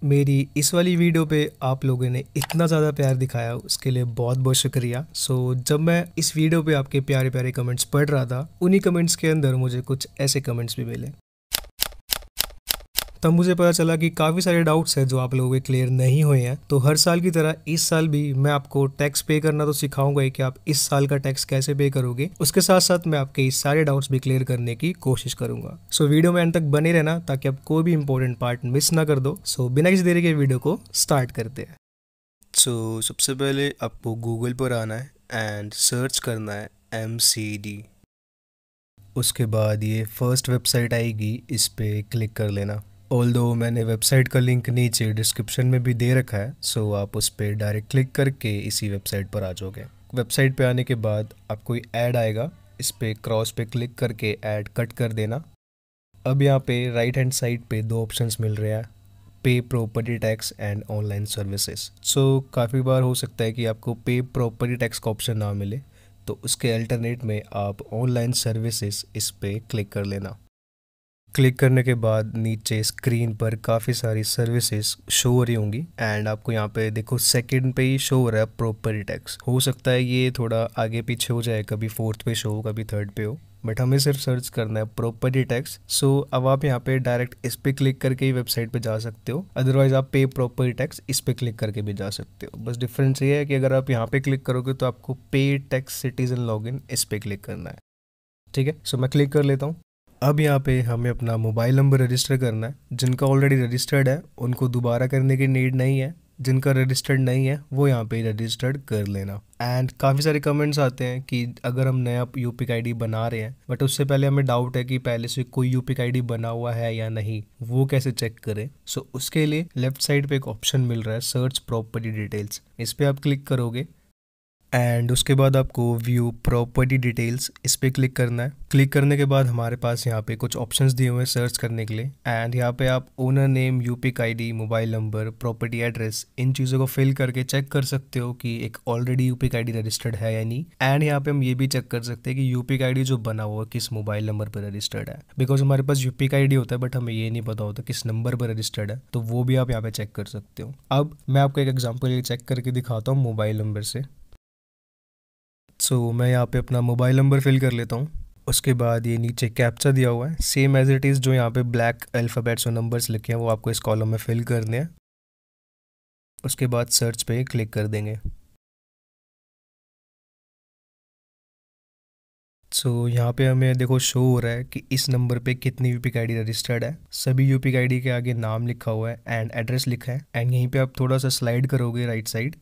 मेरी इस वाली वीडियो पे आप लोगों ने इतना ज़्यादा प्यार दिखाया, उसके लिए बहुत बहुत शुक्रिया। जब मैं इस वीडियो पे आपके प्यारे प्यारे कमेंट्स पढ़ रहा था, उन्हीं कमेंट्स के अंदर मुझे कुछ ऐसे कमेंट्स भी मिले। तब मुझे पता चला कि काफ़ी सारे डाउट्स हैं जो आप लोगों के क्लियर नहीं हुए हैं। तो हर साल की तरह इस साल भी मैं आपको टैक्स पे करना तो सिखाऊंगा ही कि आप इस साल का टैक्स कैसे पे करोगे। उसके साथ साथ मैं आपके इस सारे डाउट्स भी क्लियर करने की कोशिश करूंगा। वीडियो में अंत तक बने रहना ताकि आप कोई भी इंपॉर्टेंट पार्ट मिस ना कर दो। बिना किसी देरी के वीडियो को स्टार्ट करते हैं। सबसे पहले आपको गूगल पर आना है एंड सर्च करना है MCD। उसके बाद ये फर्स्ट वेबसाइट आएगी, इस पे क्लिक कर लेना। ऑल्दो मैंने वेबसाइट का लिंक नीचे डिस्क्रिप्शन में भी दे रखा है, आप उस पर डायरेक्ट क्लिक करके इसी वेबसाइट पर आ जाओगे। वेबसाइट पे आने के बाद आपको ऐड आएगा, इस पे क्रॉस पे क्लिक करके ऐड कट कर देना। अब यहाँ पे राइट हैंड साइड पे दो ऑप्शंस मिल रहे हैं, पे property tax and online services. काफ़ी बार हो सकता है कि आपको पे प्रॉपर्टी टैक्स का ऑप्शन ना मिले, तो उसके अल्टरनेट में आप ऑनलाइन सर्विसेज इस पे क्लिक कर लेना। क्लिक करने के बाद नीचे स्क्रीन पर काफ़ी सारी सर्विसेज शो हो रही होंगी एंड आपको यहाँ पे देखो सेकंड पे ही शो हो रहा है प्रॉपर्टी टैक्स। हो सकता है ये थोड़ा आगे पीछे हो जाए, कभी फोर्थ पे शो हो कभी थर्ड पे हो, बट हमें सिर्फ सर्च करना है प्रॉपर्टी टैक्स। अब आप यहाँ पे डायरेक्ट इस पे क्लिक करके ही वेबसाइट पे जा सकते हो, अदरवाइज आप पे प्रॉपर्टी टैक्स इस पे क्लिक करके भी जा सकते हो। बस डिफरेंस ये है कि अगर आप यहाँ पे क्लिक करोगे तो आपको पे टैक्स सिटीजन लॉगिन इस पे क्लिक करना है। ठीक है, मैं क्लिक कर लेता हूँ। अब यहाँ पे हमें अपना मोबाइल नंबर रजिस्टर करना है। जिनका ऑलरेडी रजिस्टर्ड है उनको दोबारा करने की नीड नहीं है, जिनका रजिस्टर्ड नहीं है वो यहाँ पे रजिस्टर्ड कर लेना। एंड काफ़ी सारे कमेंट्स आते हैं कि अगर हम नया यूपीक आईडी बना रहे हैं बट उससे पहले हमें डाउट है कि पहले से कोई यूपीक आईडी बना हुआ है या नहीं, वो कैसे चेक करें। उसके लिए लेफ्ट साइड पे एक ऑप्शन मिल रहा है सर्च प्रॉपर्टी डिटेल्स, इस पर आप क्लिक करोगे एंड उसके बाद आपको व्यू प्रॉपर्टी डिटेल्स इस पर क्लिक करना है। क्लिक करने के बाद हमारे पास यहाँ पे कुछ ऑप्शंस दिए हुए हैं सर्च करने के लिए एंड यहाँ पे आप owner name, UPIC ID, mobile number, property address, इन चीज़ों को फिल करके चेक कर सकते हो कि एक ऑलरेडी यूपीक आईडी रजिस्टर्ड है या नहीं। एंड यहाँ पे हम ये भी चेक कर सकते हैं कि यूपीक आईडी जो बना हुआ किस मोबाइल नंबर पर रजिस्टर्ड है, बिकॉज हमारे पास यूपीक आईडी होता है बट हमें ये नहीं पता होता किस नंबर पर रजिस्टर्ड है, तो वो भी आप यहाँ पे चेक कर सकते हो। अब मैं आपको एक एग्जाम्पल ये चेक करके दिखाता हूँ मोबाइल नंबर से। मैं यहाँ पे अपना मोबाइल नंबर फिल कर लेता हूँ। उसके बाद ये नीचे कैप्चा दिया हुआ है, सेम एज इट इज़ जो यहाँ पे ब्लैक अल्फ़ाबेट्स और नंबर्स लिखे हैं वो आपको इस कॉलम में फिल करने हैं। उसके बाद सर्च पे क्लिक कर देंगे। यहाँ पे हमें देखो शो हो रहा है कि इस नंबर पे कितनी यूपीक आईडी रजिस्टर्ड है। सभी यूपीक आईडी के आगे नाम लिखा हुआ है एंड एड्रेस लिखा है एंड यहीं पे आप थोड़ा सा स्लाइड करोगे राइट साइड,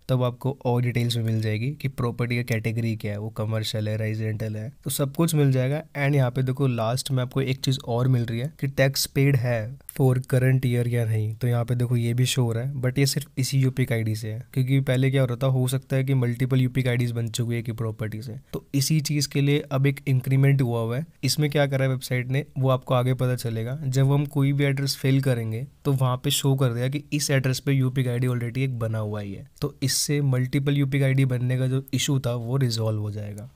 तब आपको और डिटेल्स में मिल जाएगी कि प्रॉपर्टी का कैटेगरी क्या है, वो कमर्शियल है, रेजिडेंटल है, तो सब कुछ मिल जाएगा। एंड यहाँ पे देखो लास्ट में आपको एक चीज़ और मिल रही है कि टैक्स पेड है फॉर करंट ईयर या नहीं, तो यहाँ पे देखो ये भी शो हो रहा है बट ये सिर्फ इसी यूपीक आईडी से है, क्योंकि पहले क्या हो रहा था, हो सकता है कि मल्टीपल यूपीक आईडीज बन चुकी है कि प्रॉपर्टी से, तो इसी चीज़ के लिए अब एक इंक्रीमेंट हुआ है। इसमें क्या करा है वेबसाइट ने, वो आपको आगे पता चलेगा। जब हम कोई भी एड्रेस फिल करेंगे तो वहाँ पे शो कर देगा कि इस एड्रेस पे यूपीक आईडी ऑलरेडी एक बना हुआ ही है, तो इससे मल्टीपल यूपीक आईडी बनने का जो इशू था वो रिजॉल्व हो जाएगा।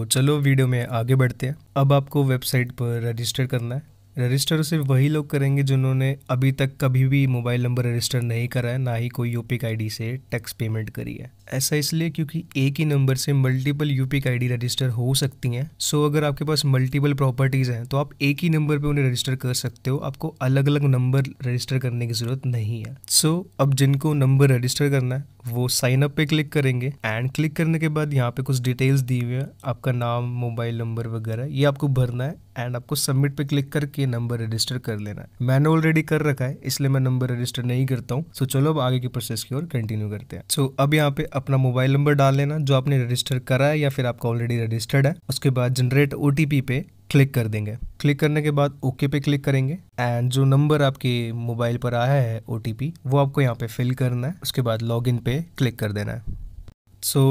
चलो वीडियो में आगे बढ़ते हैं। अब आपको वेबसाइट पर रजिस्टर करना है। रजिस्टर सिर्फ वही लोग करेंगे जिन्होंने अभी तक कभी भी मोबाइल नंबर रजिस्टर नहीं करा है, ना ही कोई यूपीक आईडी से टैक्स पेमेंट करी है। ऐसा इसलिए क्योंकि एक ही नंबर से मल्टीपल यूपीक आईडी रजिस्टर हो सकती हैं। अगर आपके पास मल्टीपल प्रॉपर्टीज़ हैं तो आप एक ही नंबर पे उन्हें रजिस्टर कर सकते हो, आपको अलग अलग नंबर रजिस्टर करने की ज़रूरत नहीं है। अब जिनको नंबर रजिस्टर करना है वो साइन अप पे क्लिक करेंगे एंड क्लिक करने के बाद यहाँ पे कुछ डिटेल्स दी हुई है, आपका नाम, मोबाइल नंबर वगैरह, ये आपको भरना है एंड आपको सबमिट पे क्लिक करके नंबर रजिस्टर कर लेना है। मैंने ऑलरेडी कर रखा है इसलिए मैं नंबर रजिस्टर नहीं करता हूँ। चलो अब आगे की प्रोसेस की ओर कंटिन्यू करते हैं। अब यहाँ पे अपना मोबाइल नंबर डाल लेना जो आपने रजिस्टर करा है या फिर आपका ऑलरेडी रजिस्टर्ड है। उसके बाद जनरेट OTP पे क्लिक कर देंगे। क्लिक करने के बाद ओके पे क्लिक करेंगे एंड जो नंबर आपके मोबाइल पर आया है OTP वो आपको यहाँ पे फिल करना है। उसके बाद लॉगिन पे क्लिक कर देना है।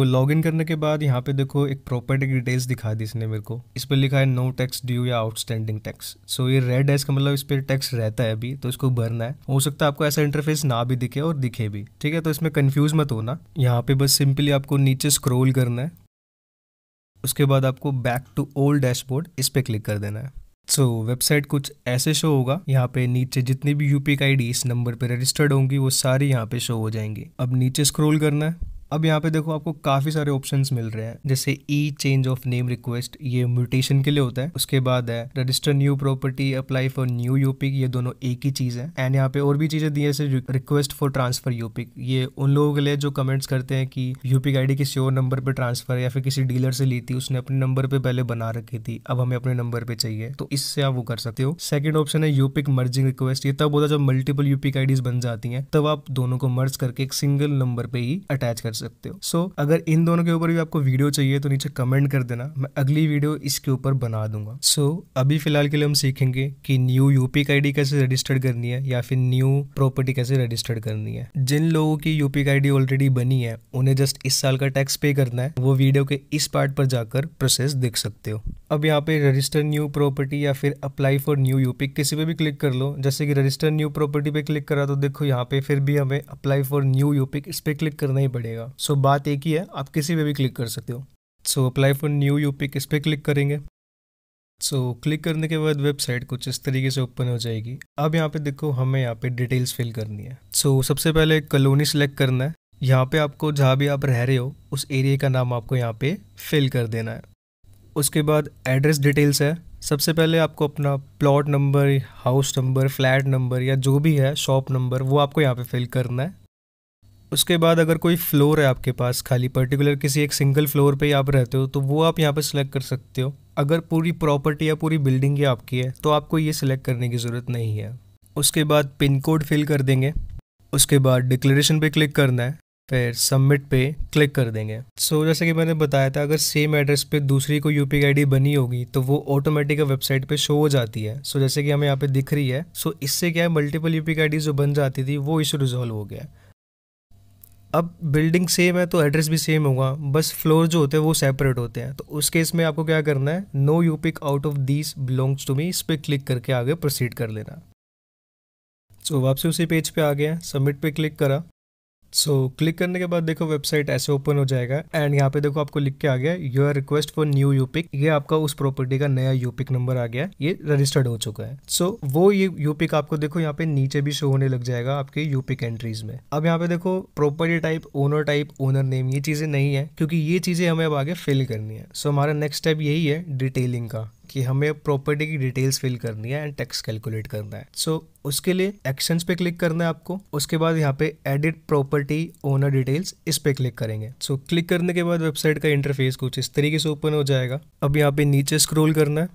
लॉगिन करने के बाद यहाँ पे देखो एक प्रॉपर्टी डिटेल्स दिखा दी इसने मेरे को, इस पर लिखा है नो टैक्स ड्यू या आउटस्टैंडिंग टैक्स। ये रेड है, इसका मतलब इस पर टैक्स रहता है अभी, तो इसको भरना है। हो सकता है आपको ऐसा इंटरफेस ना भी दिखे और दिखे भी, ठीक है, तो इसमें कंफ्यूज मत होना। यहाँ पे बस सिंपली आपको नीचे स्क्रॉल करना है। उसके बाद आपको बैक टू ओल्ड डैशबोर्ड इस पर क्लिक कर देना है। वेबसाइट कुछ ऐसे शो होगा। यहाँ पे नीचे जितनी भी यूपीआई आईडी इस नंबर पे रजिस्टर्ड होंगी वो सारी यहाँ पे शो हो जाएंगी। अब नीचे स्क्रॉल करना है। अब यहाँ पे देखो आपको काफी सारे ऑप्शंस मिल रहे हैं, जैसे e change of name request, ये म्यूटेशन के लिए होता है। उसके बाद है register new property, apply for new UPIC, ये दोनों एक ही चीज है। एंड यहाँ पे और भी चीजें दी है, जैसे रिक्वेस्ट फॉर ट्रांसफर यूपिक, ये उन लोगों के लिए जो कमेंट्स करते हैं कि यूपिक आईडी किसी और नंबर पे ट्रांसफर या फिर किसी डीलर से ली थी, उसने अपने नंबर पे पहले बना रखी थी, अब हमें अपने नंबर पे चाहिए, तो इससे आप वो कर सकते हो। सेकंड ऑप्शन है यूपिक मर्जिंग रिक्वेस्ट, ये तब होता है जब मल्टीपल यूपिक आईडीज बन जाती हैं, तब आप दोनों को मर्ज करके एक सिंगल नंबर पे ही अटैच कर सकते हो। अगर इन दोनों के ऊपर भी आपको वीडियो चाहिए तो नीचे कमेंट कर देना, मैं अगली वीडियो इसके ऊपर बना दूंगा। अभी फिलहाल के लिए हम सीखेंगे कि न्यू यूपिक आईडी कैसे रजिस्टर्ड करनी है या फिर न्यू प्रॉपर्टी कैसे रजिस्टर्ड करनी है। जिन लोगों की यूपिक आईडी ऑलरेडी बनी है उन्हें जस्ट इस साल का टैक्स पे करना है, वो वीडियो के इस पार्ट पर जाकर प्रोसेस देख सकते हो। अब यहाँ पे रजिस्टर न्यू प्रॉपर्टी या फिर अप्लाई फॉर न्यू यूपिक किसी पे भी क्लिक कर लो। जैसे कि रजिस्टर न्यू प्रॉपर्टी पे क्लिक करा तो देखो यहाँ पे फिर भी हमें अप्लाई फॉर न्यू यूपिक इस पे क्लिक करना ही पड़ेगा। बात एक ही है, आप किसी पे भी क्लिक कर सकते हो। अप्लाई फॉर न्यू यूपिक इस पे क्लिक करेंगे। क्लिक करने के बाद वेबसाइट कुछ इस तरीके से ओपन हो जाएगी। अब यहाँ पे देखो हमें यहाँ पे डिटेल्स फिल करनी है। सबसे पहले कॉलोनी सिलेक्ट करना है। यहाँ पे आपको जहाँ भी आप रह रहे हो उस एरिया का नाम आपको यहाँ पे फिल कर देना है। उसके बाद एड्रेस डिटेल्स है। सबसे पहले आपको अपना plot number, house number, flat number या जो भी है शॉप नंबर, वो आपको यहाँ पे फिल करना है। उसके बाद अगर कोई फ्लोर है आपके पास खाली, पर्टिकुलर किसी एक सिंगल फ्लोर पे ही आप रहते हो, तो वो आप यहाँ पे सिलेक्ट कर सकते हो। अगर पूरी प्रॉपर्टी या पूरी बिल्डिंग ही आपकी है तो आपको ये सिलेक्ट करने की ज़रूरत नहीं है। उसके बाद पिन कोड फिल कर देंगे। उसके बाद डिक्लेरेशन पे क्लिक करना है, फिर सबमिट पे क्लिक कर देंगे। जैसे कि मैंने बताया था, अगर सेम एड्रेस पे दूसरी कोई यूपीआई आईडी बनी होगी तो वो ऑटोमेटिक वेबसाइट पे शो हो जाती है। जैसे कि हमें यहाँ पे दिख रही है। इससे क्या है, मल्टीपल यूपीआई आईडी जो बन जाती थी वो इशू रिजॉल्व हो गया। अब बिल्डिंग सेम है तो एड्रेस भी सेम होगा, बस फ्लोर जो होते हैं वो सेपरेट होते हैं। तो उस केस में आपको क्या करना है, no UPIC out of these belongs to me, इस पर क्लिक करके आगे प्रोसीड कर लेना। वापसी उसी पेज पे आ गया, सबमिट पे क्लिक करा। क्लिक करने के बाद देखो वेबसाइट ऐसे ओपन हो जाएगा। एंड यहाँ पे देखो आपको लिख के आ गया your request for new UPIC, ये आपका उस प्रॉपर्टी का नया यूपिक नंबर आ गया, ये रजिस्टर्ड हो चुका है। वो ये यूपिक आपको देखो यहाँ पे नीचे भी शो होने लग जाएगा आपके यूपिक एंट्रीज में। अब यहाँ पे देखो प्रॉपर्टी टाइप, ओनर नेम, ये चीजें नहीं है क्योंकि ये चीजें हमें अब आगे फिल करनी है। हमारा नेक्स्ट स्टेप यही है डिटेलिंग का, कि हमें प्रॉपर्टी की डिटेल्स फिल करनी है एंड टैक्स कैलकुलेट करना है। उसके लिए एक्शंस पे क्लिक करना है आपको। उसके बाद यहाँ पे एडिट प्रॉपर्टी ओनर डिटेल्स, इस पे क्लिक करेंगे। क्लिक करने के बाद वेबसाइट का इंटरफेस कुछ इस तरीके से ओपन हो जाएगा। अब यहाँ पे नीचे स्क्रॉल करना है।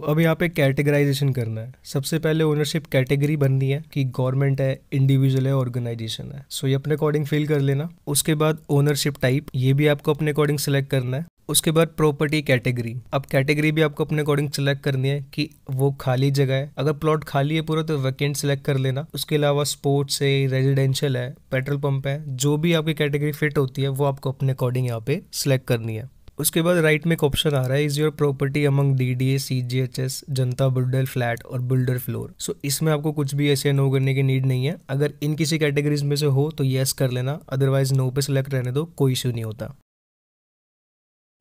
अब यहाँ पे कैटेगराइजेशन करना है। सबसे पहले ओनरशिप कैटेगरी बननी है कि गवर्नमेंट है, इंडिविजुअल है, ऑर्गेनाइजेशन है। ये अपने अकॉर्डिंग फिल कर लेना। उसके बाद ओनरशिप टाइप, ये भी आपको अपने अकॉर्डिंग सेलेक्ट करना है। उसके बाद प्रॉपर्टी कैटेगरी, अब कैटेगरी भी आपको अपने अकॉर्डिंग सेलेक्ट करनी है कि वो खाली जगह है, अगर प्लॉट खाली है पूरा तो वैकेंट सेलेक्ट कर लेना। उसके अलावा स्पोर्ट्स है, रेजिडेंशियल है, पेट्रोल पंप है, जो भी आपकी कैटेगरी फिट होती है वो आपको अपने अकॉर्डिंग यहाँ पे सिलेक्ट करनी है। उसके बाद राइट में एक ऑप्शन आ रहा है, is your property among DDA, CGHS, Janata builder flat और बिल्डर फ्लोर। इसमें आपको कुछ भी ऐसे नो करने की नीड नहीं है। अगर इन किसी कैटेगरीज में से हो तो येस कर लेना, अदरवाइज नो पे सिलेक्ट रहने दो, कोई इशू नहीं होता।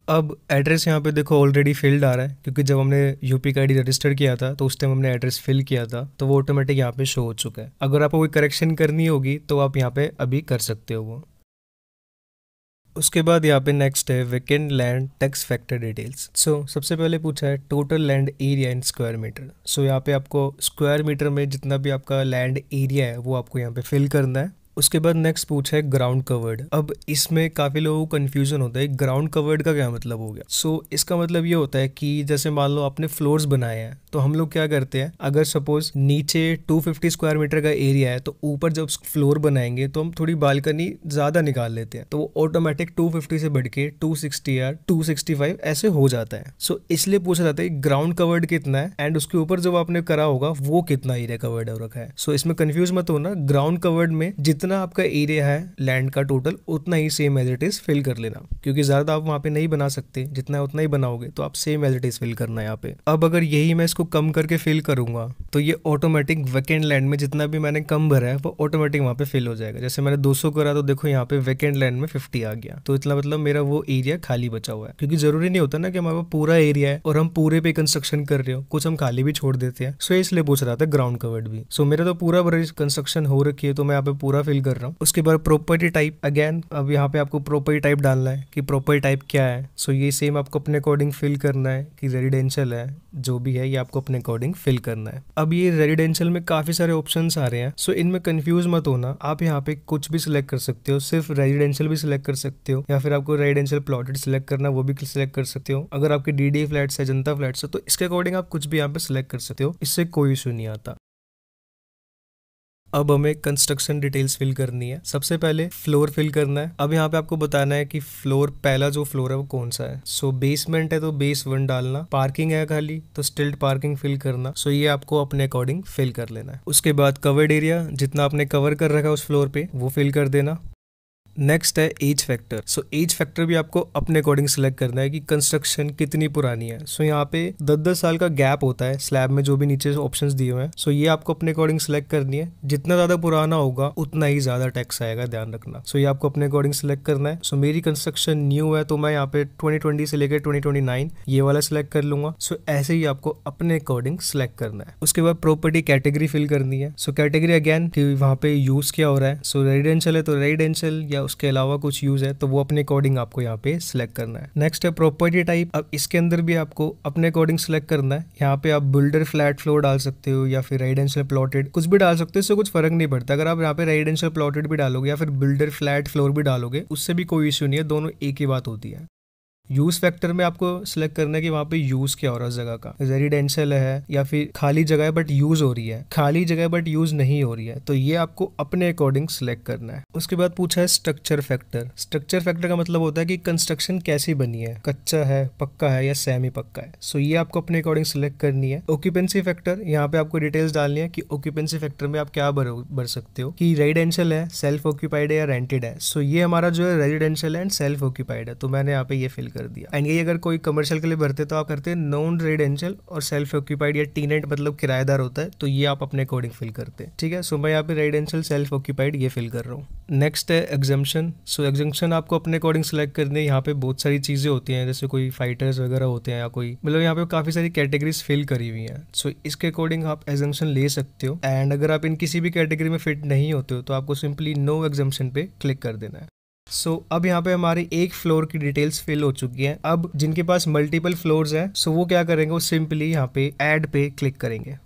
अब एड्रेस यहाँ पे देखो ऑलरेडी फिल्ड आ रहा है, क्योंकि जब हमने यूपीआई आईडी रजिस्टर किया था तो उस टाइम हमने एड्रेस फिल किया था, तो वो ऑटोमेटिक यहाँ पे शो हो चुका है। अगर आपको कोई करेक्शन करनी होगी तो आप यहाँ पे अभी कर सकते हो वो। उसके बाद यहाँ पे नेक्स्ट है vacant land tax factor details. सबसे पहले पूछा है total land area in square meter. यहाँ पे आपको स्क्वायर मीटर में जितना भी आपका लैंड एरिया है वो आपको यहाँ पे फिल करना है। उसके बाद नेक्स्ट पूछा है ग्राउंड कवर्ड। अब इसमें काफी लोगों को कंफ्यूजन होता है ग्राउंड कवर्ड का क्या मतलब हो गया। इसका मतलब ये होता है कि जैसे मान लो आपने फ्लोर्स बनाए हैं, तो हम लोग क्या करते हैं, अगर सपोज नीचे 250 स्क्वायर मीटर का एरिया है तो ऊपर जब फ्लोर बनाएंगे तो हम थोड़ी बालकनी ज्यादा निकाल लेते हैं, तो वो ऑटोमेटिक 250 से बढ़ के 260 या 265 ऐसे हो जाता है। इसलिए पूछा जाता है ग्राउंड कवर्ड कितना है एंड उसके ऊपर जो आपने करा होगा वो कितना एरिया कवर्ड रखा है। इसमें कंफ्यूज मत होना, ग्राउंड कवर्ड में जितना जितना आपका एरिया है लैंड का टोटल उतना ही same as it is fill कर लेना, क्योंकि ज्यादा आप वहाँ पे नहीं बना सकते, जितना उतना ही बनाओगे तो आप same as it is fill करना है यहाँ पे। अब अगर यही मैं इसको कम करके फिल करूंगा तो ये ऑटोमेटिक वैकेंट लैंड में जितना भी मैंने कम भरा है वो ऑटोमेटिक वहाँ पे फिल हो जाएगा। जैसे मैंने 200 करा तो देखो यहाँ पे वैकेंट लैंड में 50 आ गया, तो इतना मतलब मेरा वो एरिया खाली बचा हुआ है। क्योंकि जरूरी नहीं होता ना कि हमारे पास पूरा एरिया है और हम पूरे पे कंस्ट्रक्शन कर रहे हो, कुछ हम खाली भी छोड़ देते हैं। सो इसलिए पूछ रहा था ग्राउंड कवर्ड भी। सो मेरा तो पूरा कंस्ट्रक्शन हो रखी है तो मैं यहाँ पे पूरा फिल कर रहा हूँ। उसके बाद प्रॉपर्टी टाइप, अगेन अब यहाँ पे आपको प्रॉपर्टी टाइप डालना है कि प्रॉपर्टी टाइप क्या है। सो ये सेम आपको अपने अकॉर्डिंग फिल करना है कि रेजिडेंशियल है, जो भी है ये आपको अपने अकॉर्डिंग फिल करना है। अब ये रेजिडेंशियल में काफी सारे ऑप्शंस आ रहे हैं, सो इनमें कंफ्यूज मत होना। आप यहाँ पे कुछ भी सिलेक्ट कर सकते हो, सिर्फ रेजिडेंशियल भी सिलेक्ट कर सकते हो, या फिर आपको रेजिडेंशियल प्लॉटेड सिलेक्ट करना वो भी सिलेक्ट कर सकते हो। अगर आपके डीडी फ्लैट्स है, जनता फ्लैट्स है, तो इसके अकॉर्डिंग आप कुछ भी यहाँ पे सिलेक्ट कर सकते हो, इससे कोई इशू नहीं आता। अब हमें कंस्ट्रक्शन डिटेल्स फिल करनी है। सबसे पहले फ्लोर फिल करना है। अब यहाँ पे आपको बताना है कि फ्लोर, पहला जो फ्लोर है वो कौन सा है। सो बेसमेंट है तो बेस 1 डालना, पार्किंग है खाली तो स्टिल्ट पार्किंग फिल करना। सो ये आपको अपने अकॉर्डिंग फिल कर लेना है। उसके बाद कवर्ड एरिया, जितना आपने कवर कर रखा है उस फ्लोर पे वो फिल कर देना। नेक्स्ट है age factor. So age factor भी आपको अपने अकॉर्डिंग सिलेक्ट करना है कि कंस्ट्रक्शन कितनी पुरानी है। सो यहाँ पे 10-10 साल का गैप होता है स्लैब में, जो भी नीचे ऑप्शंस दिए हुए हैं। सो ये आपको अपने अकॉर्डिंग सिलेक्ट करनी है। जितना ज्यादा पुराना होगा उतना ही ज्यादा टैक्स आएगा, ध्यान रखना। सो ये आपको अपने अकॉर्डिंग सिलेक्ट करना है। सो मेरी कंस्ट्रक्शन न्यू है तो मैं यहाँ पे 2020 से लेकर 2029 ये वाला सिलेक्ट कर लूंगा। सो ऐसे ही आपको अपने अकॉर्डिंग सिलेक्ट करना है। उसके बाद प्रॉपर्टी कैटेगरी फिल करनी है। सो कैटेगरी अगेन कि वहाँ पे यूज क्या हो रहा है। सो रेजिडेंशियल है तो रेजिडेंशियल, या उसके अलावा कुछ यूज है तो वो अपने अकॉर्डिंग आपको यहाँ पे सिलेक्ट करना है। नेक्स्ट है प्रॉपर्टी टाइप। अब इसके अंदर भी आपको अपने अकॉर्डिंग सिलेक्ट करना है। यहाँ पे आप बिल्डर फ्लैट फ्लोर डाल सकते हो या फिर रेजिडेंशियल प्लॉटेड, कुछ भी डाल सकते हो, इससे कुछ फर्क नहीं पड़ता। अगर आप यहाँ पे रेजिडेंशियल प्लॉटेड भी डालोगे या फिर बिल्डर फ्लैट फ्लोर भी डालोगे उससे भी कोई इश्यू नहीं है, दोनों एक ही बात होती है। यूज फैक्टर में आपको सिलेक्ट करना है कि वहाँ पे यूज क्या हो रहा है उस जगह का, रेजिडेंशियल है या फिर खाली जगह है बट यूज हो रही है, खाली जगह बट यूज नहीं हो रही है, तो ये आपको अपने अकॉर्डिंग सिलेक्ट करना है। उसके बाद पूछा है स्ट्रक्चर फैक्टर। स्ट्रक्चर फैक्टर का मतलब होता है कि कंस्ट्रक्शन कैसी बनी है, कच्चा है, पक्का है या सेमी पक्का है। सो ये आपको अपने अकॉर्डिंग सिलेक्ट करनी है। ऑक्यूपेंसी फैक्टर, यहाँ पे आपको डिटेल्स डालनी है कि ऑक्यूपेंसी फैक्टर में आप क्या भर सकते हो कि रेजिडेंशियल है, सेल्फ ऑक्यूपाइड है या रेंटेड है। सो ये हमारा जो है रेजिडेंशियल एंड सेल्फ ऑक्यूपाइड है, तो मैंने यहाँ पे ये फिल कर दिया। एंड ये अगर कोई कमर्शियल के लिए भरते तो आप करते नॉन रेजिडेंशियल और सेल्फ ऑक्यूपाइड या टेनेंट मतलब किराएदार होता है, तो ये आप अपने अकॉर्डिंग फिल करते हैं। ठीक है, सो मैं यहाँ पे रेजिडेंशियल सेल्फ ऑक्यूपाइड ये फिल कर रहा हूँ। नेक्स्ट है एग्जम्पशन। सो एग्जम्पशन आपको अपने अकॉर्डिंग सिलेक्ट करने, यहाँ पे बहुत सारी चीजें होती हैं, जैसे कोई फाइटर्स वगैरह होते हैं या कोई मतलब यहाँ पे काफी सारी कैटेगरीज फिल करी हुई हैं। सो इसके अकॉर्डिंग आप एग्जम्पशन ले सकते हो। एंड अगर आप इन किसी भी कैटेगरी में फिट नहीं होते हो तो आपको सिंपली नो एग्जम्पशन पे क्लिक कर देना है। अब यहाँ पे हमारी एक फ्लोर की डिटेल्स फिल हो चुकी हैं। अब जिनके पास मल्टीपल फ्लोर्स हैं वो क्या करेंगे, वो सिंपली यहाँ पे ऐड पे क्लिक करेंगे।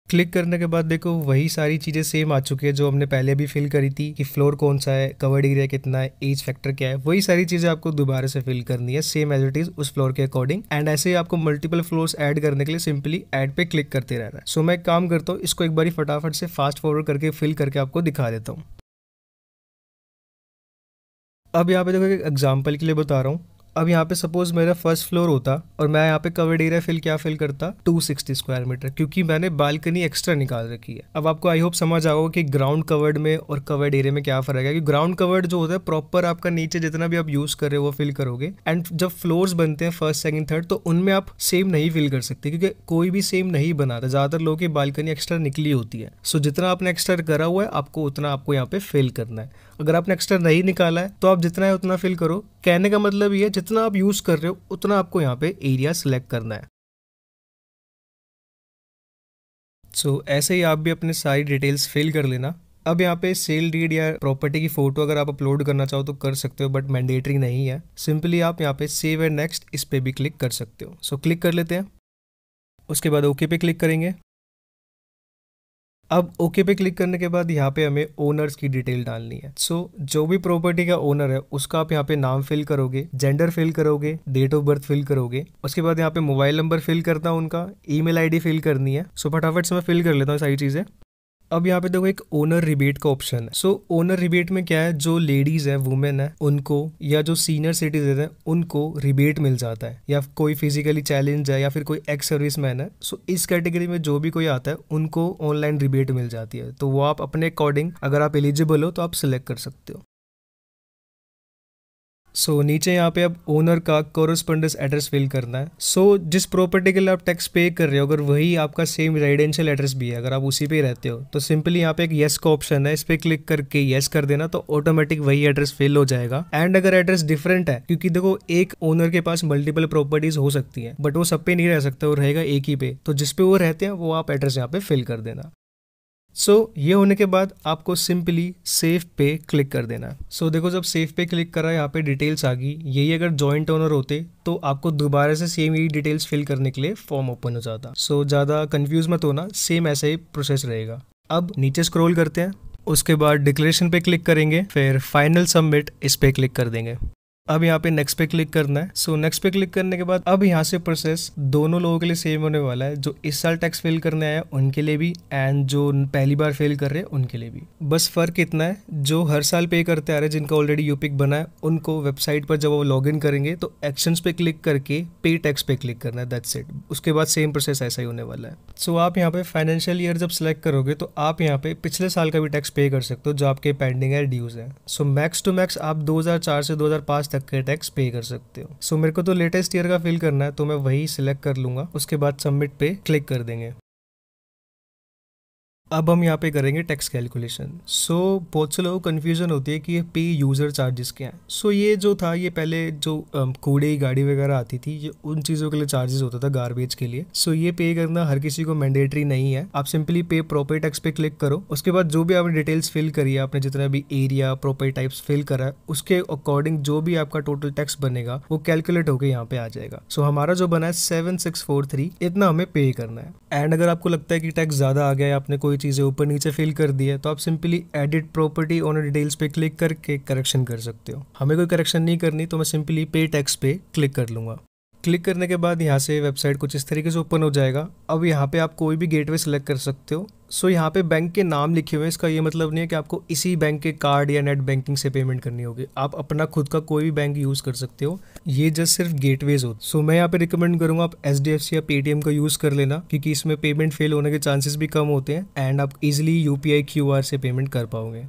क्लिक करने के बाद देखो वही सारी चीजें सेम आ चुकी है जो हमने पहले भी फिल करी थी कि फ्लोर कौन सा है, कवर्ड एरिया कितना है, एज फैक्टर क्या है, वही सारी चीजें आपको दोबारा से फिल करनी है सेम एज इट इज उस फ्लोर के अकॉर्डिंग। एंड ऐसे ही आपको मल्टीपल फ्लोर्स ऐड करने के लिए सिंपली ऐड पे क्लिक करते रहना है। सो मैं एक काम करता हूँ, इसको एक बार फटाफट से फास्ट फॉरवर्ड करके फिल करके आपको दिखा देता हूँ। अब यहाँ पे देखो एक एग्जाम्पल के लिए बता रहा हूँ। अब यहाँ पे सपोज मेरा फर्स्ट फ्लोर होता और मैं यहाँ पे कवर्ड एरिया फिल करता 260 स्क्वायर मीटर, क्योंकि मैंने बालकनी एक्स्ट्रा निकाल रखी है। अब आपको आई होप समझ आओगे कि ग्राउंड कवर्ड में और कवर्ड एरिया में क्या फर्क है। कि ग्राउंड कवर्ड जो होता है प्रॉपर आपका नीचे जितना भी आप यूज कर रहे हो वो फिल करोगे, एंड जब फ्लोर्स बनते हैं फर्स्ट सेकंड थर्ड तो उनमें आप सेम नहीं फिल कर सकते, क्योंकि कोई भी सेम नहीं बनाता, ज्यादातर लोगों की बालकनी एक्स्ट्रा निकली होती है। सो जितना आपने एक्स्ट्रा करा हुआ है आपको उतना आपको यहाँ पे फिल करना है। अगर आपने एक्स्ट्रा नहीं निकाला है तो आप जितना है उतना फिल करो। कहने का मतलब ये है जितना आप यूज कर रहे हो उतना आपको यहाँ पे एरिया सिलेक्ट करना है। ऐसे ही आप भी अपने सारी डिटेल्स फिल कर लेना। अब यहाँ पे सेल डीड या प्रॉपर्टी की फोटो अगर आप अपलोड करना चाहो तो कर सकते हो, बट मैंडेटरी नहीं है। सिंपली आप यहाँ पे सेव एंड नेक्स्ट इस पे भी क्लिक कर सकते हो। क्लिक कर लेते हैं। उसके बाद ओके पे क्लिक करेंगे। अब ओके पे क्लिक करने के बाद यहाँ पे हमें ओनर्स की डिटेल डालनी है। जो भी प्रॉपर्टी का ओनर है उसका आप यहाँ पे नाम फिल करोगे, जेंडर फिल करोगे, डेट ऑफ बर्थ फिल करोगे। उसके बाद यहाँ पे मोबाइल नंबर फिल करना, उनका ईमेल आईडी फिल करनी है। फटाफट से मैं फिल कर लेता हूँ सारी चीजें। अब यहाँ पे देखो एक ओनर रिबेट का ऑप्शन है। सो ओनर रिबेट में क्या है, जो लेडीज है, वुमेन है, उनको या जो सीनियर सिटीजन है उनको रिबेट मिल जाता है, या कोई फिजिकली चैलेंज है या फिर कोई एक्स सर्विसमैन है। सो इस कैटेगरी में जो भी कोई आता है उनको ऑनलाइन रिबेट मिल जाती है। तो वो आप अपने अकॉर्डिंग, अगर आप एलिजिबल हो तो आप सिलेक्ट कर सकते हो। सो नीचे यहाँ पे अब ओनर का कोरस्पोंडेंस एड्रेस फिल करना है। जिस प्रॉपर्टी के लिए आप टैक्स पे कर रहे हो, अगर वही आपका सेम रेजिडेंशियल एड्रेस भी है, अगर आप उसी पे रहते हो, तो सिंपली यहाँ पे एक येस का ऑप्शन है, इस पे क्लिक करके येस कर देना, तो ऑटोमेटिक वही एड्रेस फिल हो जाएगा। एंड अगर एड्रेस डिफरेंट है, क्योंकि देखो एक ओनर के पास मल्टीपल प्रॉपर्टीज हो सकती है, बट वो सब पे नहीं रह सकता, वो रहेगा एक ही पे, तो जिसपे वो रहते हैं वो आप एड्रेस यहाँ पे फिल कर देना। ये होने के बाद आपको सिंपली सेव पे क्लिक कर देना है। देखो जब सेव पे क्लिक करा, यहाँ पे डिटेल्स आ गई। यही अगर जॉइंट ओनर होते तो आपको दोबारा से सेम यही डिटेल्स फिल करने के लिए फॉर्म ओपन हो जाता। ज़्यादा कंफ्यूज मत होना, सेम ऐसा ही प्रोसेस रहेगा। अब नीचे स्क्रॉल करते हैं, उसके बाद डिक्लेरेशन पे क्लिक करेंगे, फिर फाइनल सबमिट इस पे क्लिक कर देंगे। अब यहाँ पे नेक्स्ट पे क्लिक करना है। नेक्स्ट पे क्लिक करने के बाद अब यहाँ से प्रोसेस दोनों लोगों के लिए सेम होने वाला है, जो इस साल टैक्स फिल करने आया उनके लिए भी, एंड जो पहली बार फिल कर रहे हैं उनके लिए भी। बस फर्क इतना है, जो हर साल पे करते आ रहे हैं, जिनका ऑलरेडी यूपिक बना है, उनको वेबसाइट पर जब वो लॉग इन करेंगे तो एक्शंस पे क्लिक करके पे टैक्स पे क्लिक करना है, दैट्स इट। उसके बाद सेम प्रोसेस ऐसा ही होने वाला है। आप यहाँ पे फाइनेंशियल ईयर जब सिलेक्ट करोगे तो आप यहाँ पे पिछले साल का भी टैक्स पे कर सकते हो जो आपके पेंडिंग है, ड्यूज है। मैक्स टू मैक्स आप 2004 से 2005 तक के टैक्स पे कर सकते हो। मेरे को तो लेटेस्ट ईयर का फिल करना है, तो मैं वही सिलेक्ट कर लूंगा, उसके बाद सबमिट पे क्लिक कर देंगे। अब हम यहाँ पे करेंगे टैक्स कैलकुलेशन। बहुत से लोगों को कन्फ्यूजन होती है कि ये पे यूज़र चार्जेस क्या हैं। ये जो था, ये पहले जो कूड़े की गाड़ी वगैरह आती थी, ये उन चीज़ों के लिए चार्जेस होता था, गार्बेज के लिए। ये पे करना हर किसी को मैंडेटरी नहीं है। आप सिंपली पे प्रॉपर्टी टैक्स पे क्लिक करो, उसके बाद जो भी आपने डिटेल्स फिल करी है, आपने जितना भी एरिया प्रॉपर्टी टाइप्स फिल करा है, उसके अकॉर्डिंग जो भी आपका टोटल टैक्स बनेगा वो कैलकुलेट होकर यहाँ पे आ जाएगा। हमारा जो बना है 7643, इतना हमें पे करना है। एंड अगर आपको लगता है कि टैक्स ज़्यादा आ गया है, आपने कोई चीज़ें ऊपर नीचे फिल कर दी है, तो आप simply edit property owner details पे क्लिक करके करेक्शन कर सकते हो। हमें कोई करेक्शन नहीं करनी, तो मैं सिंपली पे टैक्स पे क्लिक कर लूंगा। क्लिक करने के बाद यहाँ से वेबसाइट कुछ इस तरीके से ओपन हो जाएगा। अब यहाँ पे आप कोई भी गेटवे सेलेक्ट कर सकते हो। यहाँ पे बैंक के नाम लिखे हुए हैं, इसका ये मतलब नहीं है कि आपको इसी बैंक के कार्ड या नेट बैंकिंग से पेमेंट करनी होगी। आप अपना खुद का कोई भी बैंक यूज़ कर सकते हो, ये जस्ट सिर्फ गेटवेज हो। मैं यहाँ पे रिकमेंड करूँगा आप HDFC या पेटीएम का यूज़ कर लेना, क्योंकि इसमें पेमेंट फेल होने के चांसेस भी कम होते हैं, एंड आप इजिली UPI QR से पेमेंट कर पाओगे।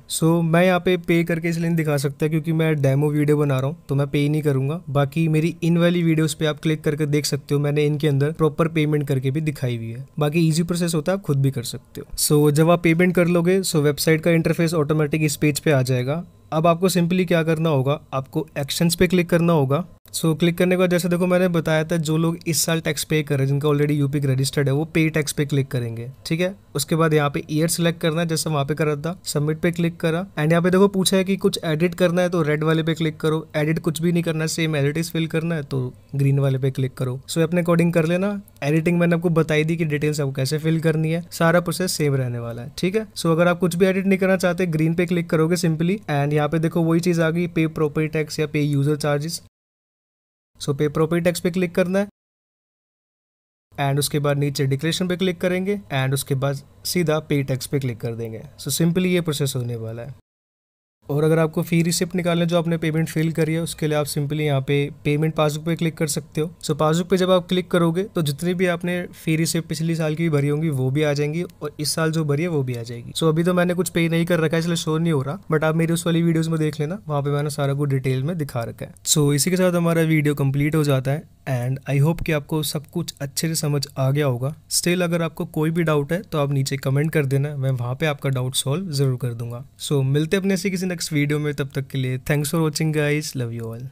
मैं यहाँ पे पे करके इसलिए दिखा सकता है क्योंकि मैं डेमो वीडियो बना रहा हूँ, तो मैं पे नहीं करूँगा। बाकी मेरी इन वाली वीडियोज़ पे आप क्लिक करके देख सकते हो, मैंने इनके अंदर प्रॉपर पेमेंट करके भी दिखाई हुई है। बाकी ईजी प्रोसेस होता है, आप खुद भी कर सकते हो। जब आप पेमेंट कर लोगे, वेबसाइट का इंटरफेस ऑटोमेटिक इस पेज पे आ जाएगा। अब आपको सिंपली क्या करना होगा, आपको एक्शंस पे क्लिक करना होगा। क्लिक करने के बाद जैसे देखो मैंने बताया था, जो लोग इस साल टैक्स पे कर रहे हैं, जिनका ऑलरेडी यूपिक रजिस्टर्ड है, वो पे टैक्स पे क्लिक करेंगे, ठीक है। उसके बाद यहाँ पे ईयर सिलेक्ट करना है, जैसे वहाँ पे करा था, सबमिट पे क्लिक करा। एंड यहाँ पे देखो पूछा है कि कुछ एडिट करना है, तो रेड वाले पे क्लिक करो। एडिट कुछ भी नहीं करना है, same as it is fill करना है, तो ग्रीन वाले पे क्लिक करो। अपने अकॉर्डिंग कर लेना। एडिटिंग मैंने आपको बताई दी कि डिटेल्स आपको कैसे फिल करनी है, सारा प्रोसेस सेम रहने वाला है, ठीक है। अगर आप कुछ भी एडिट नहीं करना चाहते, ग्रीन पे क्लिक करोगे सिंपली, एंड यहाँ पे देखो वही चीज आ गई, पे प्रॉपर्टी टैक्स या पे यूजर चार्जेस। पे प्रॉपर्टी टैक्स पे क्लिक करना है, एंड उसके बाद नीचे डिक्लेरेशन पे क्लिक करेंगे, एंड उसके बाद सीधा पे टैक्स पे क्लिक कर देंगे। सिंपली ये प्रोसेस होने वाला है। और अगर आपको फी रिसिप्ट निकालना है, जो आपने पेमेंट फिल करी है, उसके लिए आप सिंपली यहाँ पे पेमेंट पासबुक पे क्लिक कर सकते हो। पासबुक पे जब आप क्लिक करोगे तो जितनी भी आपने फी रिसिप्ट पिछली साल की भी भरी होंगी वो भी आ जाएंगी, और इस साल जो भरी है वो भी आ जाएगी। अभी तो मैंने कुछ पे नहीं कर रखा है, इसलिए शो नहीं हो रहा, बट आप मेरी उस वाली वीडियोज में देख लेना, वहाँ पे मैंने सारा कुछ डिटेल में दिखा रखा है। इसी के साथ हमारा वीडियो कंप्लीट हो जाता है, एंड आई होप कि आपको सब कुछ अच्छे से समझ आ गया होगा। स्टिल अगर आपको कोई भी डाउट है तो आप नीचे कमेंट कर देना, मैं वहाँ पे आपका डाउट सॉल्व जरूर कर दूंगा। मिलते अपने से किसी नेक्स्ट वीडियो में, तब तक के लिए thanks for watching guys, love you all.